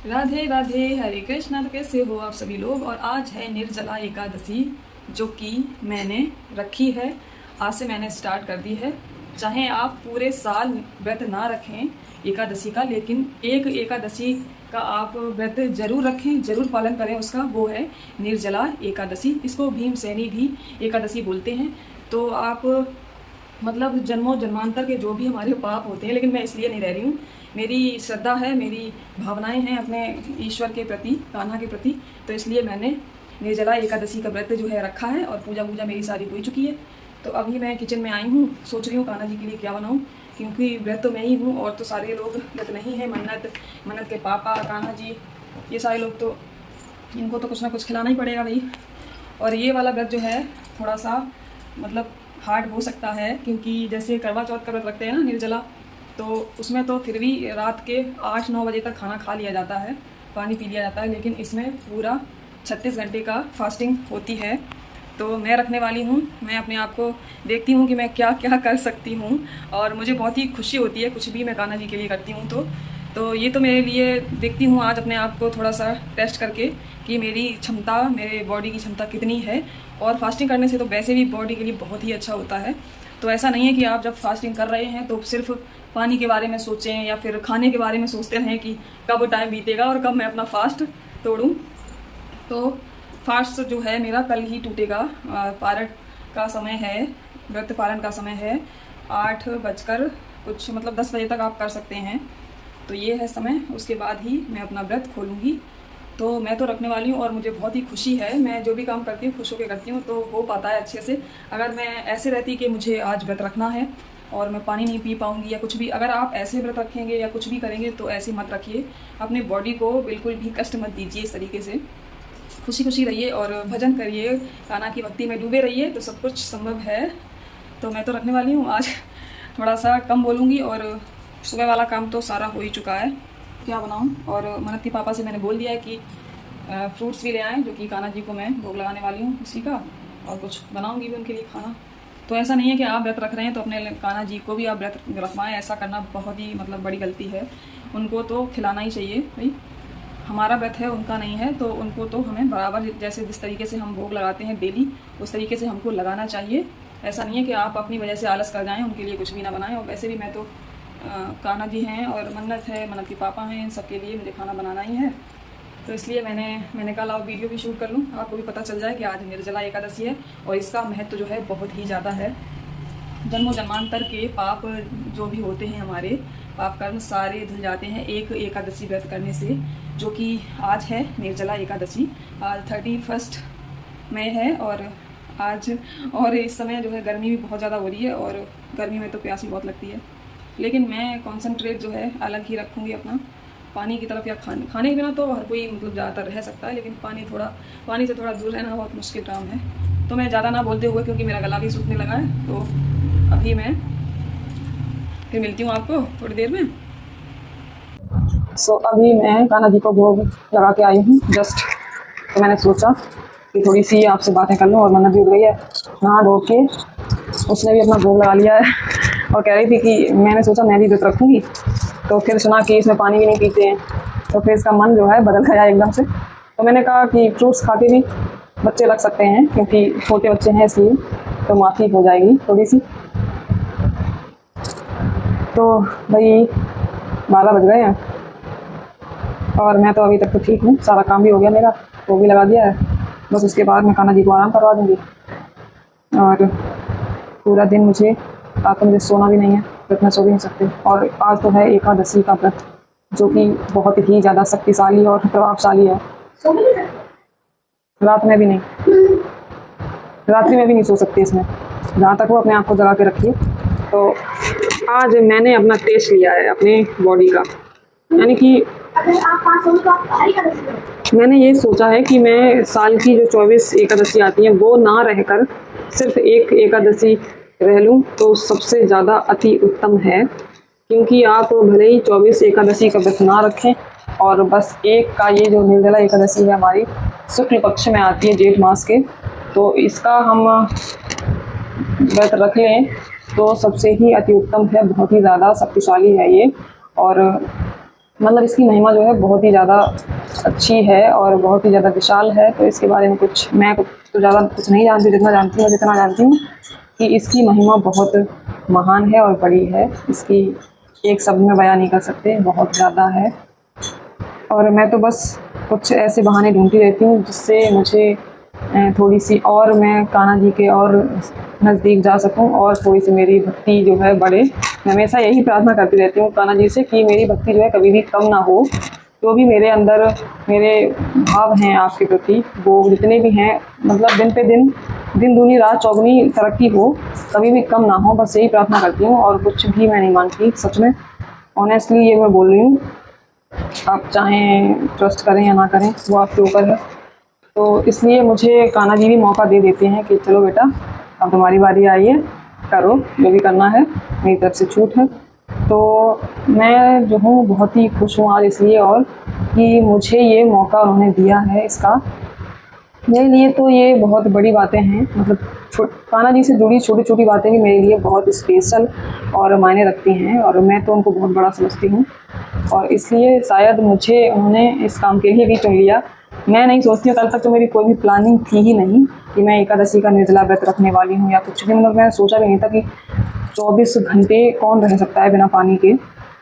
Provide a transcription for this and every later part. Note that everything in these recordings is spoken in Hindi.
राधे राधे, हरे कृष्णा। तो कैसे हो आप सभी लोग। और आज है निर्जला एकादशी, जो कि मैंने रखी है। आज से मैंने स्टार्ट कर दी है। चाहे आप पूरे साल व्रत ना रखें एकादशी का, लेकिन एक एकादशी का आप व्रत जरूर रखें, जरूर पालन करें उसका। वो है निर्जला एकादशी। इसको भीमसेनी भी एकादशी बोलते हैं। तो आप मतलब जन्मों जन्मांतर के जो भी हमारे पाप होते हैं, लेकिन मैं इसलिए नहीं रह रही हूँ। मेरी श्रद्धा है, मेरी भावनाएं हैं अपने ईश्वर के प्रति, कान्हा के प्रति। तो इसलिए मैंने निर्जला एकादशी का व्रत जो है रखा है, और पूजा मेरी सारी हो चुकी है। तो अभी मैं किचन में आई हूँ, सोच रही हूँ कान्हा जी के लिए क्या बनाऊँ, क्योंकि व्रत तो मैं ही हूँ और तो सारे लोग व्रत नहीं है। मन्नत के पापा, कान्हा जी, ये सारे लोग, तो इनको तो कुछ ना कुछ खिलाना ही पड़ेगा भाई। और ये वाला व्रत जो है थोड़ा सा मतलब हार्ड हो सकता है, क्योंकि जैसे करवा चौथ का व्रत रखते हैं ना निर्जला, तो उसमें तो फिर भी रात के 8-9 बजे तक खाना खा लिया जाता है, पानी पी लिया जाता है। लेकिन इसमें पूरा 36 घंटे का फास्टिंग होती है। तो मैं रखने वाली हूँ। मैं अपने आप को देखती हूँ कि मैं क्या क्या कर सकती हूँ, और मुझे बहुत ही खुशी होती है कुछ भी मैं कान्हा जी के लिए करती हूँ। तो ये तो मेरे लिए देखती हूँ आज अपने आप को थोड़ा सा टेस्ट करके कि मेरी क्षमता, मेरे बॉडी की क्षमता कितनी है। और फास्टिंग करने से तो वैसे भी बॉडी के लिए बहुत ही अच्छा होता है। तो ऐसा नहीं है कि आप जब फास्टिंग कर रहे हैं तो सिर्फ पानी के बारे में सोचें या फिर खाने के बारे में सोचते रहें कि कब टाइम बीतेगा और कब मैं अपना फास्ट तोड़ूं। तो फास्ट जो है मेरा कल ही टूटेगा। पारण का समय है, व्रत पारण का समय है 8 बजकर कुछ, मतलब 10 बजे तक आप कर सकते हैं। तो ये है समय, उसके बाद ही मैं अपना व्रत खोलूँगी। तो मैं तो रखने वाली हूँ और मुझे बहुत ही खुशी है। मैं जो भी काम करती हूँ खुश होकर करती हूँ, तो हो पाता है अच्छे से। अगर मैं ऐसे रहती कि मुझे आज व्रत रखना है और मैं पानी नहीं पी पाऊँगी या कुछ भी, अगर आप ऐसे व्रत रखेंगे या कुछ भी करेंगे तो ऐसे मत रखिए। अपनी बॉडी को बिल्कुल भी कष्ट मत दीजिए। इस तरीके से खुशी खुशी रहिए और भजन करिए, कान्हा की भक्ति में डूबे रहिए, तो सब कुछ संभव है। तो मैं तो रखने वाली हूँ। आज थोड़ा सा कम बोलूँगी, और सुबह वाला काम तो सारा हो ही चुका है। क्या बनाऊँ, और मन्नत के पापा से मैंने बोल दिया है कि फ्रूट्स भी ले आएँ, जो कि कान्हा जी को मैं भोग लगाने वाली हूँ उसी का, और कुछ बनाऊँगी भी उनके लिए खाना। तो ऐसा नहीं है कि आप व्रत रख रहे हैं तो अपने कान्हा जी को भी आप व्रत रखवाएँ। ऐसा करना बहुत ही मतलब बड़ी गलती है। उनको तो खिलाना ही चाहिए भाई, हमारा व्रत है, उनका नहीं है। तो उनको तो हमें बराबर, जैसे जिस तरीके से हम भोग लगाते हैं डेली, उस तरीके से हमको लगाना चाहिए। ऐसा नहीं है कि आप अपनी वजह से आलस कर जाएँ, उनके लिए कुछ भी ना बनाएं। और वैसे भी मैं तो कान्हा जी हैं और मन्नत है, मन्नत के पापा हैं, इन सब के लिए मुझे खाना बनाना ही है। तो इसलिए मैंने कहा लाओ वीडियो भी शूट कर लूँ, आपको भी पता चल जाए कि आज निर्जला एकादशी है। और इसका महत्व जो है बहुत ही ज़्यादा है। जन्मों जन्मांतर के पाप जो भी होते हैं, हमारे पाप कर्म सारे धुल जाते हैं एक एकादशी व्रत करने से, जो कि आज है निर्जला एकादशी। आज 31 मई है, और आज और इस समय जो है गर्मी भी बहुत ज़्यादा हो रही है, और गर्मी में तो प्यास भी बहुत लगती है। लेकिन मैं कॉन्सेंट्रेट जो है अलग ही रखूँगी अपना, पानी की तरफ। या खाने के बिना तो हर कोई मतलब ज़्यादातर रह सकता है, लेकिन पानी से थोड़ा दूर रहना बहुत मुश्किल काम है। तो मैं ज़्यादा ना बोलते हुए, क्योंकि मेरा गला भी सूखने लगा है, तो अभी मैं फिर मिलती हूँ आपको थोड़ी देर में। अभी मैं कान्हा जी को भोग लगा के आई हूँ जस्ट। तो मैंने सोचा कि थोड़ी सी आपसे बातें कर लूँ, और मन्नत भी उठ गई है नहा धो के, उसने भी अपना भोग लगा लिया है। और कह रही थी कि मैंने सोचा मैं भी व्रत रखूँगी, तो फिर सुना कि इसमें पानी भी नहीं पीते हैं, तो फिर इसका मन जो है बदल गया एकदम से। तो मैंने कहा कि फ्रूट्स खाते भी बच्चे लग सकते हैं, क्योंकि छोटे बच्चे हैं, इसलिए तो माफ़ी हो जाएगी थोड़ी सी। तो भाई 12 बज गए हैं, और मैं तो अभी तक तो ठीक हूँ, सारा काम भी हो गया मेरा, वो भी लगा दिया है। बस उसके बाद मैं कान्हा जी को आराम करवा दूँगी, और पूरा दिन मुझे रात को मुझे सोना भी नहीं है, व्रत में सो भी नहीं सकते। और आज तो है एकादशी का व्रत, जो कि बहुत ही ज़्यादा शक्तिशाली और प्रभावशाली है। रात में भी नहीं, रात्रि में भी नहीं सो सकती इसमें, जहाँ तक वो अपने आप को जगा के रखिए। तो आज मैंने अपना टेस्ट लिया है अपने बॉडी का, यानी कि मैंने ये सोचा है कि मैं साल की जो 24 एकादशी आती हैं वो ना रहकर सिर्फ एक एकादशी रह लूँ, तो सबसे ज़्यादा अति उत्तम है। क्योंकि आप भले ही 24 एकादशी का व्रत ना रखें और बस एक का ये जो निर्जला एकादशी है हमारी शुक्ल पक्ष में आती है जेठ मास के, तो इसका हम व्रत रख लें तो सबसे ही अति उत्तम है। बहुत ही ज़्यादा शक्तिशाली है ये, और मतलब इसकी महिमा जो है बहुत ही ज़्यादा अच्छी है और बहुत ही ज़्यादा विशाल है। तो इसके बारे में मैं तो ज़्यादा कुछ नहीं जानती, जितना जानती हूँ कि इसकी महिमा बहुत महान है और बड़ी है। इसकी एक शब्द में बयान नहीं कर सकते, बहुत ज़्यादा है। और मैं तो बस कुछ ऐसे बहाने ढूंढती रहती हूँ जिससे मुझे थोड़ी सी और मैं कान्हा जी के और नज़दीक जा सकूं और थोड़ी सी मेरी भक्ति जो है बढ़े। मैं हमेशा यही प्रार्थना करती रहती हूँ कान्हा जी से कि मेरी भक्ति जो है कभी भी कम ना हो। जो भी मेरे अंदर मेरे भाव हैं आपके प्रति, वो जितने भी हैं, मतलब दिन पे दिन दूनी रात चौगुनी तरक्की हो, कभी भी कम ना हो। बस यही प्रार्थना करती हूँ और कुछ भी मैं नहीं मांगती। सच में ऑनेस्टली ये मैं बोल रही हूँ। आप चाहें ट्रस्ट करें या ना करें वो आपके ऊपर है। तो इसलिए मुझे कान्हा जी भी मौका दे देते हैं कि चलो बेटा अब तुम्हारी बारी आई है, करो जो भी करना है, मेरी तरफ से छूट है। तो मैं जो हूँ बहुत ही खुश हूँ आज इसलिए, और कि मुझे ये मौका उन्होंने दिया है। इसका मेरे लिए तो ये बहुत बड़ी बातें हैं। मतलब कान्हा जी से जुड़ी छोटी छोटी बातें भी मेरे लिए बहुत स्पेशल और मायने रखती हैं, और मैं तो उनको बहुत बड़ा समझती हूँ। और इसलिए शायद मुझे उन्होंने इस काम के लिए भी चुन लिया। मैं नहीं सोचती हूँ, कल तक तो मेरी कोई भी प्लानिंग थी ही नहीं कि मैं एकादशी का निर्जला व्रत रखने वाली हूँ या कुछ भी। मतलब मैंने सोचा भी नहीं था कि 24 घंटे कौन रह सकता है बिना पानी के,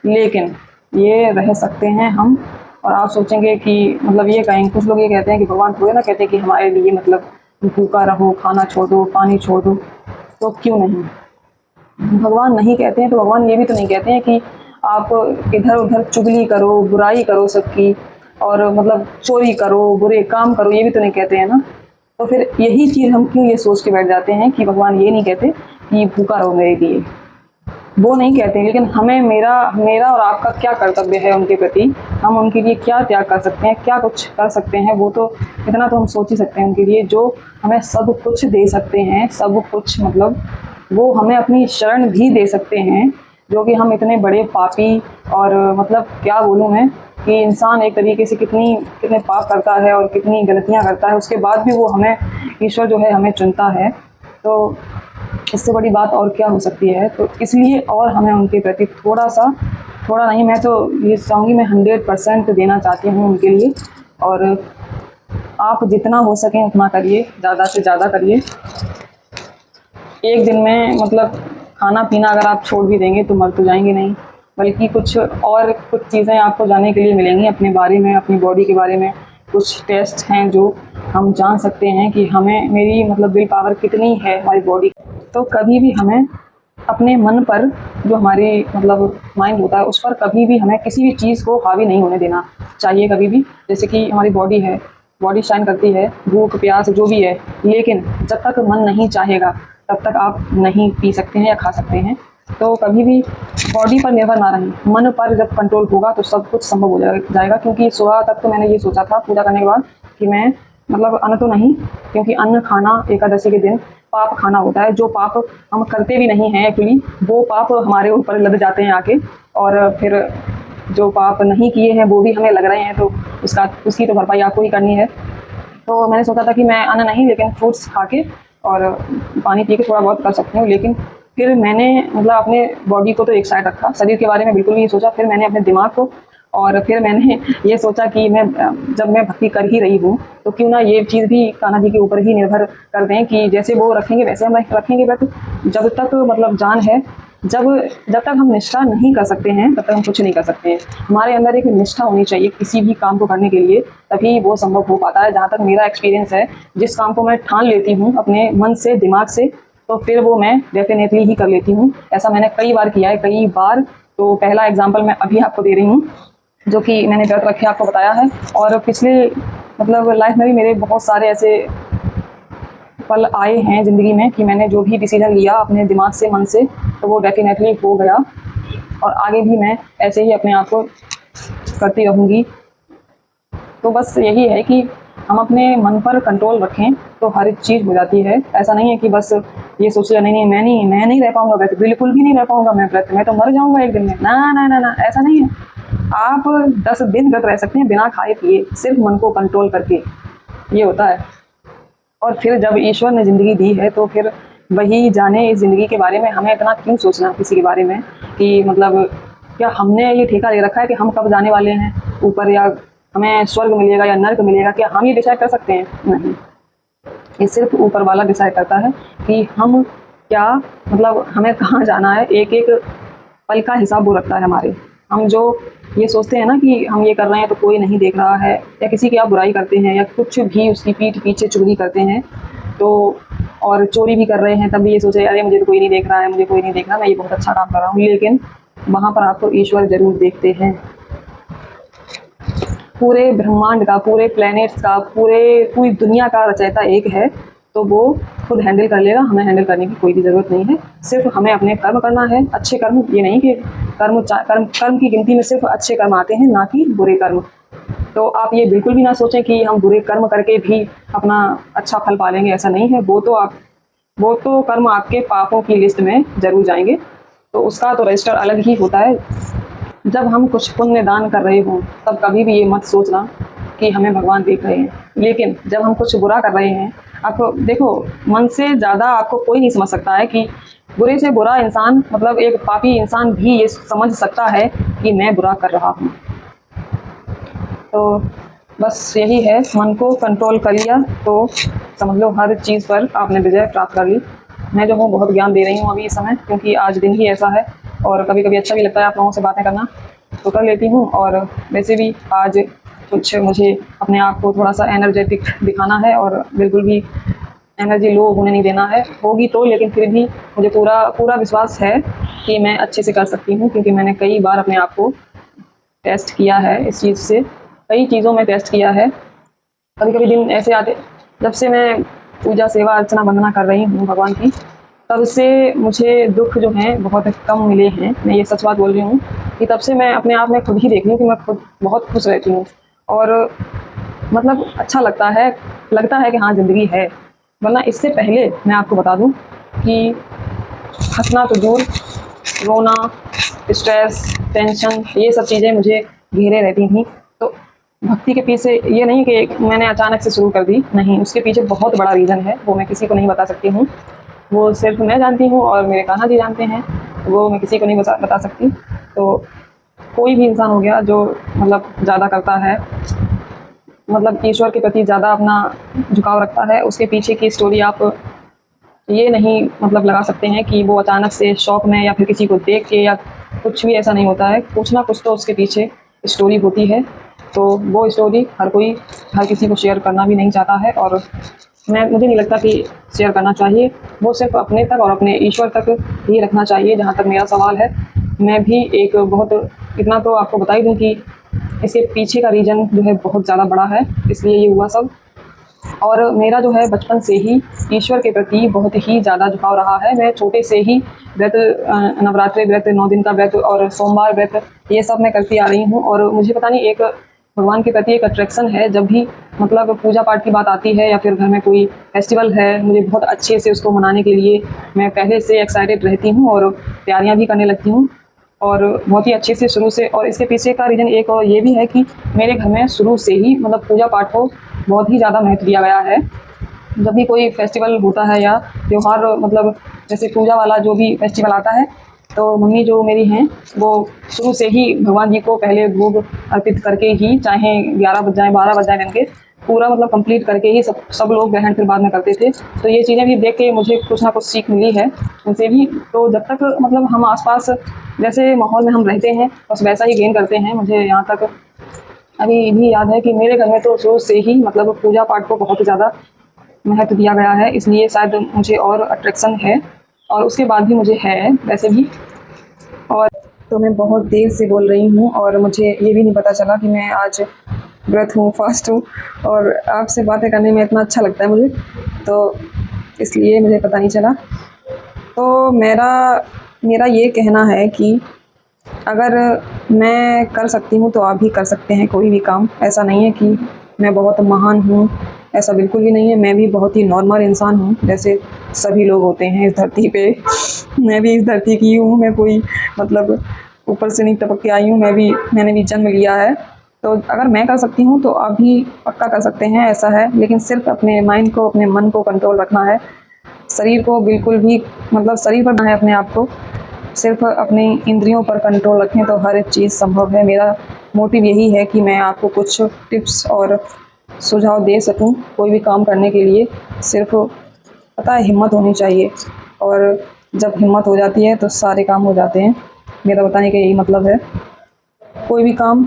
लेकिन ये रह सकते हैं हम। और आप सोचेंगे कि मतलब ये कहेंगे, कुछ लोग ये कहते हैं कि भगवान थोड़े ना कहते हैं कि हमारे लिए मतलब भूखा रहो, खाना छोड़ दो, पानी छोड़ दो। तो क्यों नहीं, भगवान नहीं कहते हैं तो भगवान ये भी तो नहीं कहते हैं कि आप इधर उधर चुगली करो, बुराई करो सबकी, और मतलब चोरी करो, बुरे काम करो, ये भी तो नहीं कहते हैं ना। तो फिर यही चीज़ हम क्यों ये सोच के बैठ जाते हैं कि भगवान ये नहीं कहते कि भूखा रहो मेरे लिए, वो नहीं कहते। लेकिन हमें मेरा और आपका क्या कर्तव्य है उनके प्रति, हम उनके लिए क्या त्याग कर सकते हैं, क्या कुछ कर सकते हैं, वो तो इतना तो हम सोच ही सकते हैं उनके लिए, जो हमें सब कुछ दे सकते हैं। सब कुछ मतलब वो हमें अपनी शरण भी दे सकते हैं, जो कि हम इतने बड़े पापी, और मतलब क्या बोलूँ मैं कि इंसान एक तरीके से कितने पाप करता है और कितनी गलतियाँ करता है, उसके बाद भी वो हमें, ईश्वर जो है हमें चुनता है। तो इससे बड़ी बात और क्या हो सकती है। तो इसलिए और हमें उनके प्रति थोड़ा नहीं, मैं तो ये चाहूँगी, मैं 100% देना चाहती हूँ उनके लिए। और आप जितना हो सकें उतना करिए, ज़्यादा से ज़्यादा करिए। एक दिन में मतलब खाना पीना अगर आप छोड़ भी देंगे तो मर तो जाएंगे नहीं, बल्कि कुछ चीज़ें आपको जानने के लिए मिलेंगी अपने बारे में, अपनी बॉडी के बारे में। कुछ टेस्ट हैं जो हम जान सकते हैं कि हमें मेरी मतलब विल पावर कितनी है हमारी बॉडी। तो कभी भी हमें अपने मन पर, जो हमारी मतलब माइंड होता है, उस पर कभी भी हमें किसी भी चीज़ को हावी नहीं होने देना चाहिए कभी भी। जैसे कि हमारी बॉडी है, बॉडी शाइन करती है, भूख प्यास जो भी है, लेकिन जब तक मन नहीं चाहेगा तब तक आप नहीं पी सकते हैं या खा सकते हैं। तो कभी भी बॉडी पर निर्भर ना रहें, मन पर जब कंट्रोल होगा तो सब कुछ संभव हो जाएगा। क्योंकि सुबह तक तो मैंने ये सोचा था पूजा करने के बाद कि मैं मतलब अन्न तो नहीं, क्योंकि अन्न खाना एकादशी के दिन पाप खाना होता है। जो पाप हम करते भी नहीं हैं एक्चुअली, वो पाप हमारे ऊपर लग जाते हैं आके, और फिर जो पाप नहीं किए हैं वो भी हमें लग रहे हैं, तो उसकी तो भरपाई आपको ही करनी है। तो मैंने सोचा था कि मैं अन्न नहीं, लेकिन फ्रूट्स खा के और पानी पी के थोड़ा बहुत कर सकती हूँ। लेकिन फिर मैंने मतलब अपने बॉडी को तो एक साइड रखा, शरीर के बारे में बिल्कुल नहीं सोचा। फिर मैंने अपने दिमाग को, और फिर मैंने ये सोचा कि जब मैं भक्ति कर ही रही हूँ तो क्यों ना ये चीज़ भी कान्हा जी के ऊपर ही निर्भर कर दें कि जैसे वो रखेंगे वैसे हम रखेंगे। बट जब तक मतलब जान है, जब तक हम निष्ठा नहीं कर सकते हैं तब तक हम कुछ नहीं कर सकते हैं। हमारे अंदर एक निष्ठा होनी चाहिए किसी भी काम को करने के लिए, तभी वो संभव हो पाता है। जहाँ तक मेरा एक्सपीरियंस है, जिस काम को मैं ठान लेती हूँ अपने मन से, दिमाग से, तो फिर वो मैं डेफिनेटली ही कर लेती हूँ। ऐसा मैंने कई बार किया है, कई बार। तो पहला एग्जाम्पल मैं अभी आपको दे रही हूँ, जो कि मैंने व्रत रखे आपको बताया है। और पिछले मतलब लाइफ में भी मेरे बहुत सारे ऐसे पल आए हैं ज़िंदगी में कि मैंने जो भी डिसीजन लिया अपने दिमाग से, मन से, तो वो डेफिनेटली हो गया। और आगे भी मैं ऐसे ही अपने आप को करती रहूँगी। तो बस यही है कि हम अपने मन पर कंट्रोल रखें तो हर एक चीज़ हो जाती है। ऐसा नहीं है कि बस ये सोचेगा नहीं मैं नहीं रह पाऊंगा व्रत, बिल्कुल भी नहीं रह पाऊंगा मैं व्रत, मैं तो मर जाऊंगा एक दिन में। ना ना ना ना, ऐसा नहीं है। आप 10 दिन व्रत रह सकते हैं बिना खाए पिए, सिर्फ मन को कंट्रोल करके, ये होता है। और फिर जब ईश्वर ने ज़िंदगी दी है तो फिर वही जाने इस ज़िंदगी के बारे में, हमें इतना क्यों सोचना किसी के बारे में कि मतलब क्या हमने ये ठेका ले रखा है कि हम कब जाने वाले हैं ऊपर, या हमें स्वर्ग मिलेगा या नर्क मिलेगा, क्या हम ये डिसाइड कर सकते हैं? नहीं, ये सिर्फ ऊपर वाला डिसाइड करता है कि हम क्या मतलब हमें कहाँ जाना है। एक एक पल का हिसाब वो रखता है हमारे। हम जो ये सोचते हैं ना कि हम ये कर रहे हैं तो कोई नहीं देख रहा है, या किसी की आप बुराई करते हैं या कुछ भी उसकी पीठ पीछे चुगली करते हैं तो, और चोरी भी कर रहे हैं, तब भी ये सोच रहे हैं अरे मुझे तो कोई नहीं देख रहा है, मुझे कोई नहीं देख रहा, मैं ये बहुत अच्छा काम कर रहा हूँ। लेकिन वहाँ पर आपको ईश्वर जरूर देखते हैं। पूरे ब्रह्मांड का, पूरे प्लैनेट्स का, पूरी दुनिया का रचयिता एक है, तो वो खुद हैंडल कर लेगा। हमें हैंडल करने की कोई भी ज़रूरत नहीं है। सिर्फ हमें अपने कर्म करना है, अच्छे कर्म। ये नहीं कि कर्म की गिनती में सिर्फ अच्छे कर्म आते हैं, ना कि बुरे कर्म। तो आप ये बिल्कुल भी ना सोचें कि हम बुरे कर्म करके भी अपना अच्छा फल पा लेंगे, ऐसा नहीं है। वो तो कर्म आपके पापों की लिस्ट में ज़रूर जाएंगे, तो उसका तो रजिस्टर अलग ही होता है। जब हम कुछ पुण्य दान कर रहे हों तब कभी भी ये मत सोचना कि हमें भगवान देख रहे हैं। लेकिन जब हम कुछ बुरा कर रहे हैं, आपको देखो, मन से ज़्यादा आपको कोई नहीं समझ सकता है कि बुरे से बुरा इंसान, मतलब एक पापी इंसान भी ये समझ सकता है कि मैं बुरा कर रहा हूँ। तो बस यही है, मन को कंट्रोल कर लिया तो समझ लो हर चीज़ पर आपने विजय प्राप्त कर ली। मैं जो हूँ बहुत ज्ञान दे रही हूँ अभी इस समय, क्योंकि आज दिन ही ऐसा है और कभी कभी अच्छा भी लगता है आप लोगों से बातें करना, तो कर लेती हूँ। और वैसे भी आज कुछ मुझे अपने आप को थोड़ा सा एनर्जेटिक दिखाना है और बिल्कुल भी एनर्जी लो होने नहीं देना है। होगी तो, लेकिन फिर भी मुझे पूरा विश्वास है कि मैं अच्छे से कर सकती हूँ, क्योंकि मैंने कई बार अपने आप को टेस्ट किया है इस चीज़ से, कई चीज़ों में टेस्ट किया है। कभी कभी दिन ऐसे आते, जब से मैं पूजा सेवा अर्चना वंदना कर रही हूँ भगवान की, तब से मुझे दुख जो हैं बहुत कम मिले हैं। मैं ये सच बात बोल रही हूँ कि तब से मैं अपने आप में खुद ही देख रही हूँ कि मैं खुद बहुत खुश रहती हूँ, और मतलब अच्छा लगता है कि हाँ ज़िंदगी है। वरना इससे पहले मैं आपको बता दूँ कि हंसना तो दूर, रोना, स्ट्रेस, टेंशन, ये सब चीज़ें मुझे घेरे रहती थी। तो भक्ति के पीछे ये नहीं कि मैंने अचानक से शुरू कर दी, नहीं, उसके पीछे बहुत बड़ा रीज़न है, वो मैं किसी को नहीं बता सकती हूँ। वो सिर्फ मैं जानती हूँ और मेरे कान्हा जी जानते हैं, वो मैं किसी को नहीं बता सकती। तो कोई भी इंसान हो गया जो मतलब ज़्यादा करता है, मतलब ईश्वर के प्रति ज़्यादा अपना झुकाव रखता है, उसके पीछे की स्टोरी आप ये नहीं मतलब लगा सकते हैं कि वो अचानक से शौक में या फिर किसी को देख के, या कुछ भी ऐसा नहीं होता है। कुछ ना कुछ तो उसके पीछे स्टोरी होती है। तो वो स्टोरी हर किसी को शेयर करना भी नहीं चाहता है, और मुझे नहीं लगता कि शेयर करना चाहिए। वो सिर्फ अपने तक और अपने ईश्वर तक ही रखना चाहिए, जहाँ तक मेरा सवाल है। मैं भी एक बहुत इतना तो आपको बता ही दूँ कि इसके पीछे का रीज़न जो है बहुत ज़्यादा बड़ा है, इसलिए ये हुआ सब। और मेरा जो है बचपन से ही ईश्वर के प्रति बहुत ही ज़्यादा झुकाव रहा है। मैं छोटे से ही व्रत, नवरात्रि व्रत, 9 दिन का व्रत और सोमवार व्रत, ये सब मैं करती आ रही हूँ। और मुझे पता नहीं, एक भगवान के प्रति एक अट्रैक्शन है। जब भी मतलब पूजा पाठ की बात आती है या फिर घर में कोई फेस्टिवल है, मुझे बहुत अच्छे से उसको मनाने के लिए मैं पहले से एक्साइटेड रहती हूँ और तैयारियाँ भी करने लगती हूँ, और बहुत ही अच्छे से शुरू से। और इसके पीछे का रीज़न एक और ये भी है कि मेरे घर में शुरू से ही मतलब पूजा पाठ को बहुत ही ज़्यादा महत्व दिया गया है। जब भी कोई फेस्टिवल होता है या त्यौहार, मतलब जैसे पूजा वाला जो भी फेस्टिवल आता है, तो मम्मी जो मेरी हैं वो शुरू से ही भगवान जी को पहले भोग अर्पित करके ही, चाहे 11 बज जाए 12 बज जाए दिन के, पूरा मतलब कंप्लीट करके ही सब लोग ग्रहण फिर बाद में करते थे। तो ये चीज़ें भी देख के मुझे कुछ ना कुछ सीख मिली है उनसे भी। तो जब तक मतलब हम आसपास जैसे माहौल में हम रहते हैं, बस वैसा ही गेन करते हैं। मुझे यहाँ तक अभी भी याद है कि मेरे घर में तो शुरू से ही मतलब पूजा पाठ को बहुत ज़्यादा महत्व दिया गया है, इसलिए शायद मुझे और अट्रैक्शन है, और उसके बाद भी मुझे है वैसे भी। और तो मैं बहुत देर से बोल रही हूँ, और मुझे ये भी नहीं पता चला कि मैं आज व्रत हूँ, फास्ट हूँ, और आपसे बातें करने में इतना अच्छा लगता है मुझे, तो इसलिए मुझे पता नहीं चला। तो मेरा ये कहना है कि अगर मैं कर सकती हूँ तो आप भी कर सकते हैं कोई भी काम। ऐसा नहीं है कि मैं बहुत महान हूँ ऐसा बिल्कुल भी नहीं है। मैं भी बहुत ही नॉर्मल इंसान हूँ, जैसे सभी लोग होते हैं इस धरती पे। मैं भी इस धरती की हूँ, मैं कोई मतलब ऊपर से नहीं टपक के आई हूँ। मैंने भी जन्म लिया है, तो अगर मैं कर सकती हूँ तो आप भी पक्का कर सकते हैं, ऐसा है। लेकिन सिर्फ अपने माइंड को, अपने मन को कंट्रोल रखना है। शरीर को बिल्कुल भी मतलब शरीर पर ना है, अपने आप को सिर्फ अपने इंद्रियों पर कंट्रोल रखें तो हर एक चीज़ संभव है। मेरा मोटिव यही है कि मैं आपको कुछ टिप्स और सुझाव दे सकूं कोई भी काम करने के लिए। सिर्फ पता है, हिम्मत होनी चाहिए, और जब हिम्मत हो जाती है तो सारे काम हो जाते हैं। मेरा बताने का यही मतलब है। कोई भी काम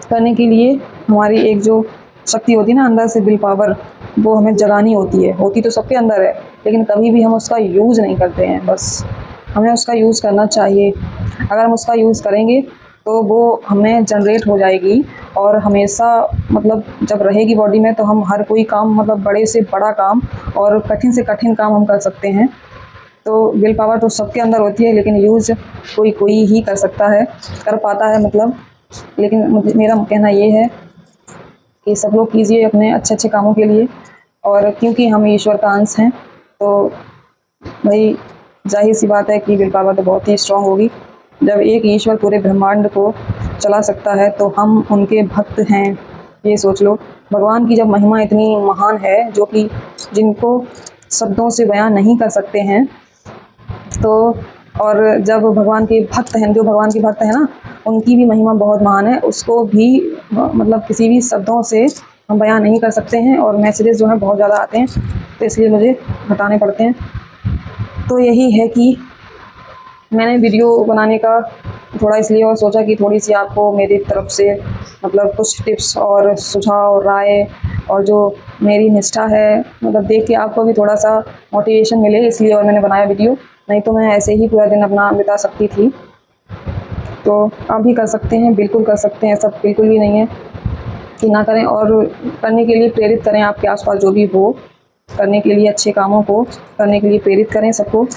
करने के लिए हमारी एक जो शक्ति होती है ना अंदर से, विल पावर, वो हमें जगानी होती है। होती तो सबके अंदर है, लेकिन कभी भी हम उसका यूज़ नहीं करते हैं। बस हमें उसका यूज़ करना चाहिए। अगर हम उसका यूज़ करेंगे तो वो हमें जनरेट हो जाएगी, और हमेशा मतलब जब रहेगी बॉडी में तो हम हर कोई काम, मतलब बड़े से बड़ा काम और कठिन से कठिन काम हम कर सकते हैं। तो विल पावर तो सबके अंदर होती है, लेकिन यूज़ कोई ही कर सकता है, कर पाता है मतलब। लेकिन मेरा कहना ये है कि सब लोग कीजिए अपने अच्छे अच्छे कामों के लिए, और क्योंकि हम ईश्वर का अंश हैं तो भाई जाहिर सी बात है कि विल पावर तो बहुत ही स्ट्रांग होगी। जब एक ईश्वर पूरे ब्रह्मांड को चला सकता है तो हम उनके भक्त हैं। ये सोच लो, भगवान की जब महिमा इतनी महान है, जो कि जिनको शब्दों से बयां नहीं कर सकते हैं, तो और जब भगवान के भक्त हैं, जो भगवान के भक्त हैं ना, उनकी भी महिमा बहुत महान है। उसको भी मतलब किसी भी शब्दों से हम बयां नहीं कर सकते हैं, और मैसेजेस जो हैं बहुत ज़्यादा आते हैं, तो इसलिए मुझे हटाने पड़ते हैं। तो यही है कि मैंने वीडियो बनाने का थोड़ा इसलिए और सोचा कि थोड़ी सी आपको मेरी तरफ से मतलब कुछ टिप्स और सुझाव, राय, और जो मेरी निष्ठा है, मतलब देख के आपको भी थोड़ा सा मोटिवेशन मिले, इसलिए और मैंने बनाया वीडियो। नहीं तो मैं ऐसे ही पूरा दिन अपना बिता सकती थी। तो आप भी कर सकते हैं, बिल्कुल कर सकते हैं। सब बिल्कुल भी नहीं है कि ना करें, और करने के लिए प्रेरित करें आपके आसपास जो भी हो, करने के लिए, अच्छे कामों को करने के लिए प्रेरित करें सबको।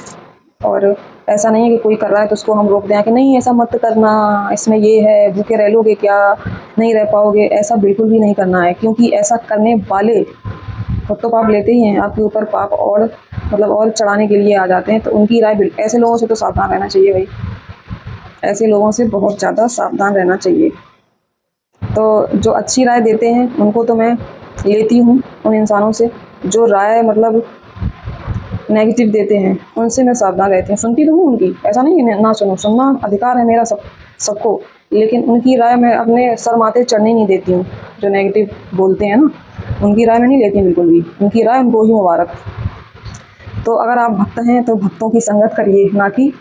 और ऐसा नहीं है कि कोई कर रहा है तो उसको हम रोक दें कि नहीं ऐसा मत करना, इसमें ये है, भूखे रह लोगे क्या, नहीं रह पाओगे। ऐसा बिल्कुल भी नहीं करना है, क्योंकि ऐसा करने वाले खुद तो पाप लेते ही हैं, आपके ऊपर पाप और मतलब और चढ़ाने के लिए आ जाते हैं। तो उनकी राय, ऐसे लोगों से तो सावधान रहना चाहिए भाई, ऐसे लोगों से बहुत ज़्यादा सावधान रहना चाहिए। तो जो अच्छी राय देते हैं उनको तो मैं लेती हूँ, उन इंसानों से जो राय मतलब नेगेटिव देते हैं उनसे मैं सावधान रहती हूँ। सुनती तो हूँ उनकी, ऐसा नहीं है ना सुनो, सुनना अधिकार है मेरा सबको, लेकिन उनकी राय मैं अपने सर माथे चढ़ने नहीं देती हूँ। जो नेगेटिव बोलते हैं ना, उनकी राय मैं नहीं लेती बिल्कुल भी, उनकी राय उनको ही मुबारक। तो अगर आप भक्त हैं तो भक्तों की संगत करिए, ना कि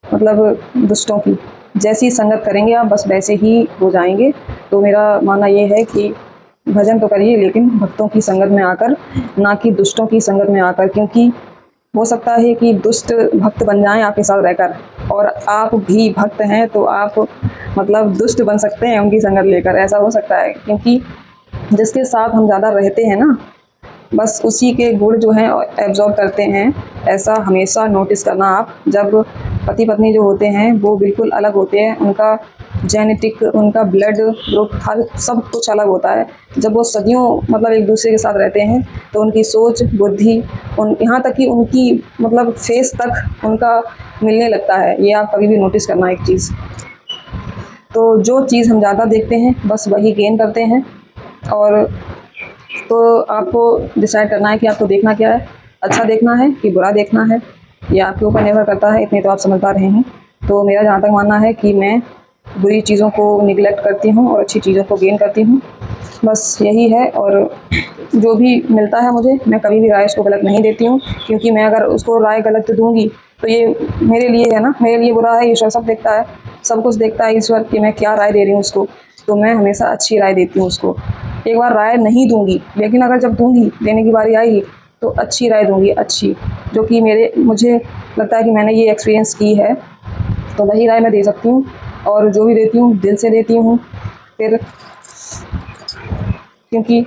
मतलब दुष्टों की। जैसी संगत करेंगे आप बस वैसे ही हो जाएंगे। तो मेरा मानना ये है कि भजन तो करिए, लेकिन भक्तों की संगत में आकर, ना कि दुष्टों की संगत में आकर। क्योंकि हो सकता है कि दुष्ट भक्त बन जाएं आपके साथ रहकर, और आप भी भक्त हैं तो आप मतलब दुष्ट बन सकते हैं उनकी संगत लेकर, ऐसा हो सकता है। क्योंकि जिसके साथ हम ज़्यादा रहते हैं ना, बस उसी के गुण जो हैं एब्जॉर्ब करते हैं। ऐसा हमेशा नोटिस करना आप। जब पति पत्नी जो होते हैं वो बिल्कुल अलग होते हैं, उनका जेनेटिक, उनका ब्लड ग्रुप, हर सब कुछ अलग होता है। जब वो सदियों मतलब एक दूसरे के साथ रहते हैं तो उनकी सोच, बुद्धि, यहाँ तक कि उनकी मतलब फेस तक उनका मिलने लगता है। ये आप कभी भी नोटिस करना एक चीज़। तो जो चीज़ हम ज़्यादा देखते हैं बस वही गेन करते हैं। और तो आपको डिसाइड करना है कि आपको देखना क्या है, अच्छा देखना है कि बुरा देखना है, ये आपके ऊपर निर्भर करता है। इतने तो आप समझदार हैं ही। तो मेरा जहाँ तक मानना है कि मैं बुरी चीज़ों को निगलेक्ट करती हूँ और अच्छी चीज़ों को गेन करती हूँ, बस यही है। और जो भी मिलता है मुझे, मैं कभी भी राय उसको गलत नहीं देती हूँ, क्योंकि मैं अगर उसको राय गलत दूँगी तो ये मेरे लिए है ना, मेरे लिए बुरा है। ईश्वर सब देखता है, सब कुछ देखता है ईश्वर कि मैं क्या राय दे रही हूँ उसको। तो मैं हमेशा अच्छी राय देती हूँ उसको। एक बार राय नहीं दूंगी, लेकिन अगर जब दूंगी, देने की बारी आएगी तो अच्छी राय दूंगी, अच्छी, जो कि मुझे लगता है कि मैंने ये एक्सपीरियंस की है, तो वही राय मैं दे सकती हूँ। और जो भी देती हूँ दिल से देती हूँ। फिर क्योंकि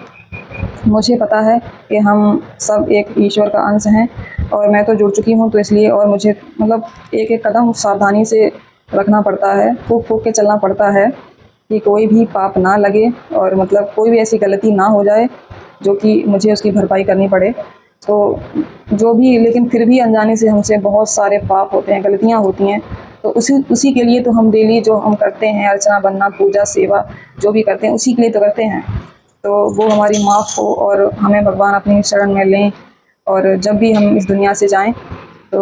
मुझे पता है कि हम सब एक ईश्वर का अंश हैं, और मैं तो जुड़ चुकी हूँ, तो इसलिए और मुझे मतलब एक एक कदम सावधानी से रखना पड़ता है, फूँक फूँक के चलना पड़ता है कि कोई भी पाप ना लगे, और मतलब कोई भी ऐसी गलती ना हो जाए जो कि मुझे उसकी भरपाई करनी पड़े। तो जो भी, लेकिन फिर भी अनजाने से हमसे बहुत सारे पाप होते हैं, गलतियाँ होती हैं। तो उसी उसी के लिए तो हम डेली जो हम करते हैं, अर्चना, वंदना, पूजा, सेवा जो भी करते हैं, उसी के लिए तो करते हैं। तो वो हमारी माफ़ हो और हमें भगवान अपनी शरण में लें। और जब भी हम इस दुनिया से जाएं तो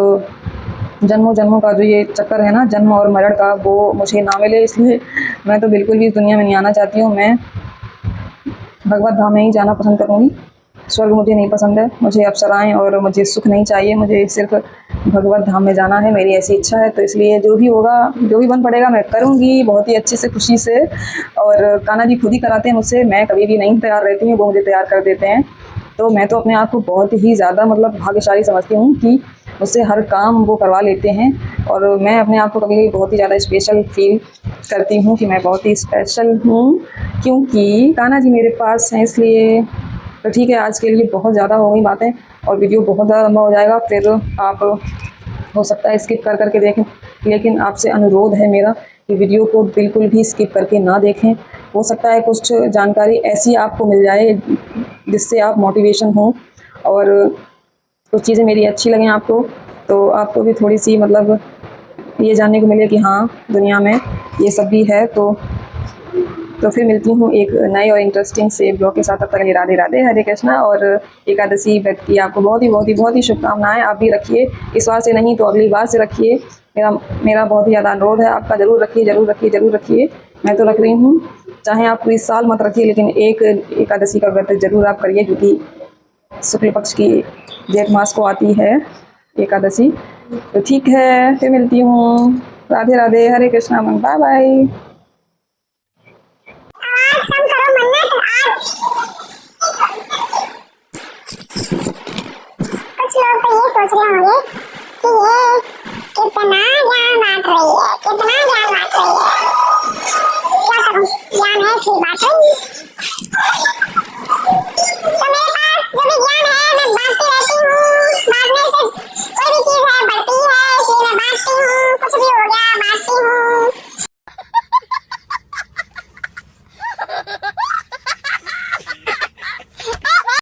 जन्मों जन्मों का जो ये चक्कर है ना, जन्म और मरण का, वो मुझे ना मिले। इसलिए मैं तो बिल्कुल भी इस दुनिया में नहीं आना चाहती हूँ। मैं भगवत धाम में ही जाना पसंद करूँगी। स्वर्ग मुझे नहीं पसंद है, मुझे अप्सराएँ और मुझे सुख नहीं चाहिए, मुझे सिर्फ भगवत धाम में जाना है, मेरी ऐसी इच्छा है। तो इसलिए जो भी होगा, जो भी बन पड़ेगा, मैं करूँगी बहुत ही अच्छे से, खुशी से। और कान्हा जी खुद ही कराते हैं मुझसे, मैं कभी भी नहीं तैयार रहती हूँ, वो मुझे तैयार कर देते हैं। तो मैं तो अपने आप को बहुत ही ज़्यादा मतलब भाग्यशाली समझती हूँ कि मुझसे हर काम वो करवा लेते हैं। और मैं अपने आप को कभी कभी बहुत ही ज़्यादा स्पेशल फील करती हूँ कि मैं बहुत ही स्पेशल हूँ, क्योंकि कान्हा जी मेरे पास हैं। इसलिए तो ठीक है, आज के लिए बहुत ज़्यादा हो गई बातें और वीडियो बहुत ज़्यादा लंबा हो जाएगा। फिर आप हो सकता है स्किप कर करके देखें, लेकिन आपसे अनुरोध है मेरा कि वीडियो को बिल्कुल भी स्किप करके ना देखें। हो सकता है कुछ जानकारी ऐसी आपको मिल जाए जिससे आप मोटिवेशन हो और कुछ चीज़ें मेरी अच्छी लगें आपको, तो आपको भी थोड़ी सी मतलब ये जानने को मिले कि हाँ, दुनिया में ये सब भी है। तो फिर मिलती हूँ एक नए और इंटरेस्टिंग से ब्लॉग के साथ। तब तक के लिए राधे राधे, हरे कृष्णा। और एकादशी व्रत की आपको बहुत ही शुभकामनाएं। आप भी रखिए, इस बार से नहीं तो अगली बार से रखिए। मेरा बहुत ही ज़्यादा अनुरोध है आपका, ज़रूर रखिए, ज़रूर रखिए, ज़रूर रखिए। मैं तो रख रही हूँ, चाहे आप पूरी साल मत रखिए, लेकिन एक एकादशी का व्रत ज़रूर आप करिए, जो कि शुक्ल पक्ष की जेठ मास को आती है एकादशी। तो ठीक है, फिर मिलती हूँ। राधे राधे, हरे कृष्णा, बाय बाय। कुछ लोग तो ये सोच रहे होंगे कि ये कितना ज्ञान बांट रही है, कितना ज्ञान बांट रही है। क्या करूं, ज्ञान है इसलिए बांट रही हूं।